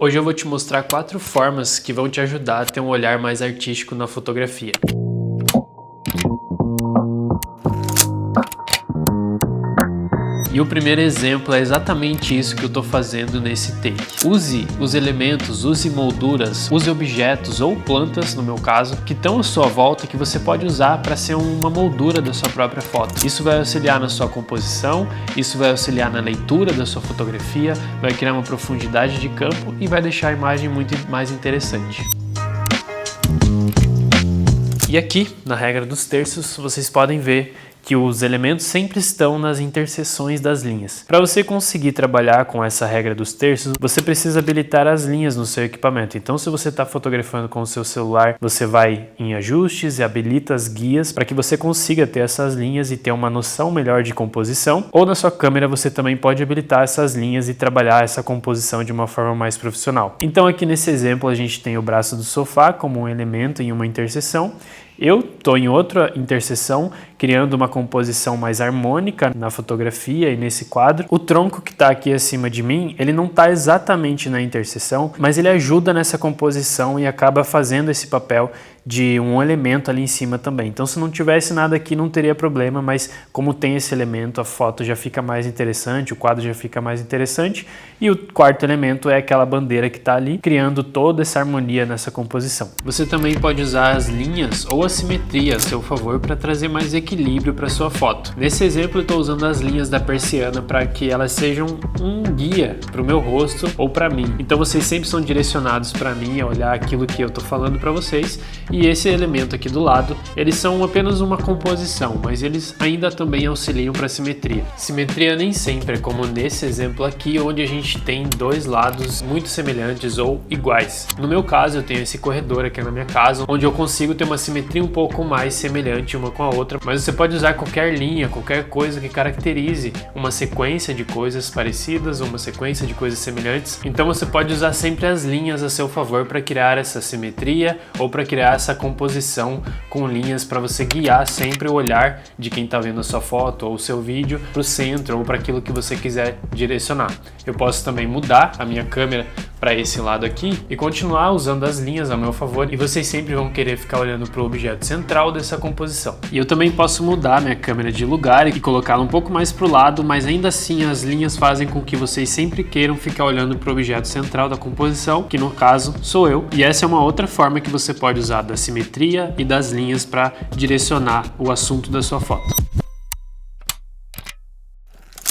Hoje eu vou te mostrar 4 formas que vão te ajudar a ter um olhar mais artístico na fotografia. E o primeiro exemplo é exatamente isso que eu estou fazendo nesse take. Use os elementos, use molduras, use objetos ou plantas, no meu caso, que estão à sua volta que você pode usar para ser uma moldura da sua própria foto. Isso vai auxiliar na sua composição, isso vai auxiliar na leitura da sua fotografia, vai criar uma profundidade de campo e vai deixar a imagem muito mais interessante. E aqui, na regra dos terços, vocês podem ver que os elementos sempre estão nas interseções das linhas. Para você conseguir trabalhar com essa regra dos terços, você precisa habilitar as linhas no seu equipamento. Então, se você está fotografando com o seu celular, você vai em ajustes e habilita as guias para que você consiga ter essas linhas e ter uma noção melhor de composição. Ou na sua câmera você também pode habilitar essas linhas e trabalhar essa composição de uma forma mais profissional. Então, aqui nesse exemplo a gente tem o braço do sofá como um elemento em uma interseção. Eu estou em outra interseção, criando uma composição mais harmônica na fotografia e nesse quadro. O tronco que está aqui acima de mim, ele não está exatamente na interseção, mas ele ajuda nessa composição e acaba fazendo esse papel de um elemento ali em cima também. Então, se não tivesse nada aqui, não teria problema, mas como tem esse elemento, a foto já fica mais interessante, o quadro já fica mais interessante. E o quarto elemento é aquela bandeira que está ali, criando toda essa harmonia nessa composição. Você também pode usar as linhas ou a simetria a seu favor para trazer mais equilíbrio para sua foto. Nesse exemplo, eu estou usando as linhas da persiana para que elas sejam um guia para o meu rosto ou para mim. Então, vocês sempre são direcionados para mim a olhar aquilo que eu estou falando para vocês. E esse elemento aqui do lado, eles são apenas uma composição, mas eles ainda também auxiliam para a simetria. Simetria nem sempre é como nesse exemplo aqui, onde a gente tem dois lados muito semelhantes ou iguais. No meu caso, eu tenho esse corredor aqui na minha casa, onde eu consigo ter uma simetria um pouco mais semelhante uma com a outra, mas você pode usar qualquer linha, qualquer coisa que caracterize uma sequência de coisas parecidas, uma sequência de coisas semelhantes. Então você pode usar sempre as linhas a seu favor para criar essa simetria ou para criar essa composição com linhas para você guiar sempre o olhar de quem está vendo a sua foto ou o seu vídeo para o centro ou para aquilo que você quiser direcionar. Eu posso também mudar a minha câmera para esse lado aqui e continuar usando as linhas a meu favor, e vocês sempre vão querer ficar olhando para o objeto central dessa composição. E eu também posso mudar minha câmera de lugar e colocá-la um pouco mais para o lado, mas ainda assim as linhas fazem com que vocês sempre queiram ficar olhando para o objeto central da composição, que no caso sou eu, e essa é uma outra forma que você pode usar da simetria e das linhas para direcionar o assunto da sua foto.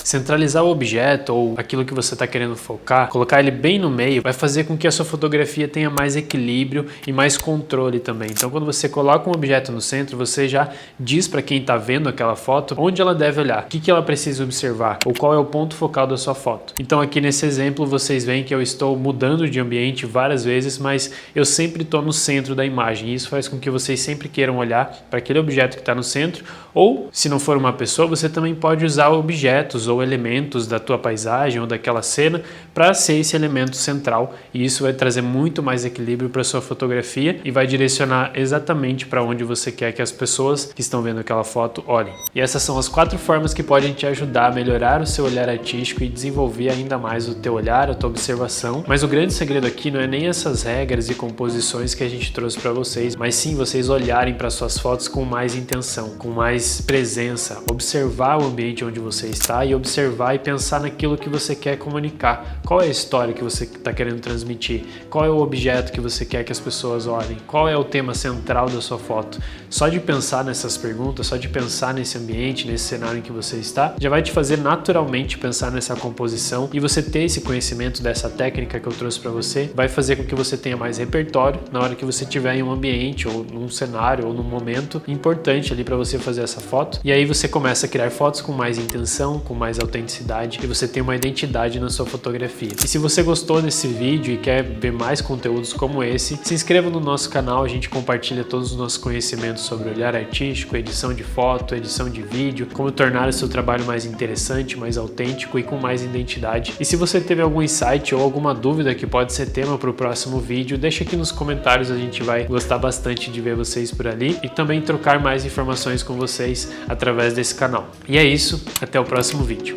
Centralizar o objeto ou aquilo que você está querendo focar, colocar ele bem no meio, vai fazer com que a sua fotografia tenha mais equilíbrio e mais controle também. Então, quando você coloca um objeto no centro, você já diz para quem está vendo aquela foto onde ela deve olhar, o que ela precisa observar ou qual é o ponto focal da sua foto. Então, aqui nesse exemplo, vocês veem que eu estou mudando de ambiente várias vezes, mas eu sempre estou no centro da imagem. E isso faz com que vocês sempre queiram olhar para aquele objeto que está no centro, ou, se não for uma pessoa, você também pode usar objetos ou elementos da tua paisagem ou daquela cena para ser esse elemento central, e isso vai trazer muito mais equilíbrio para sua fotografia e vai direcionar exatamente para onde você quer que as pessoas que estão vendo aquela foto olhem. E essas são as 4 formas que podem te ajudar a melhorar o seu olhar artístico e desenvolver ainda mais o teu olhar, a tua observação. Mas o grande segredo aqui não é nem essas regras e composições que a gente trouxe para vocês, mas sim vocês olharem para suas fotos com mais intenção, com mais presença, observar o ambiente onde você está e observar e pensar naquilo que você quer comunicar. Qual é a história que você está querendo transmitir? Qual é o objeto que você quer que as pessoas olhem? Qual é o tema central da sua foto? Só de pensar nessas perguntas, só de pensar nesse ambiente, nesse cenário em que você está, já vai te fazer naturalmente pensar nessa composição, e você ter esse conhecimento dessa técnica que eu trouxe para você vai fazer com que você tenha mais repertório na hora que você estiver em um ambiente ou num cenário ou num momento importante ali para você fazer essa foto. E aí você começa a criar fotos com mais intenção, com mais autenticidade, e você tem uma identidade na sua fotografia. E se você gostou desse vídeo e quer ver mais conteúdos como esse, se inscreva no nosso canal. A gente compartilha todos os nossos conhecimentos sobre olhar artístico, edição de foto, edição de vídeo, como tornar o seu trabalho mais interessante, mais autêntico e com mais identidade. E se você teve algum insight ou alguma dúvida que pode ser tema para o próximo vídeo, deixa aqui nos comentários, a gente vai gostar bastante de ver vocês por ali e também trocar mais informações com vocês através desse canal. E é isso, até o próximo vídeo.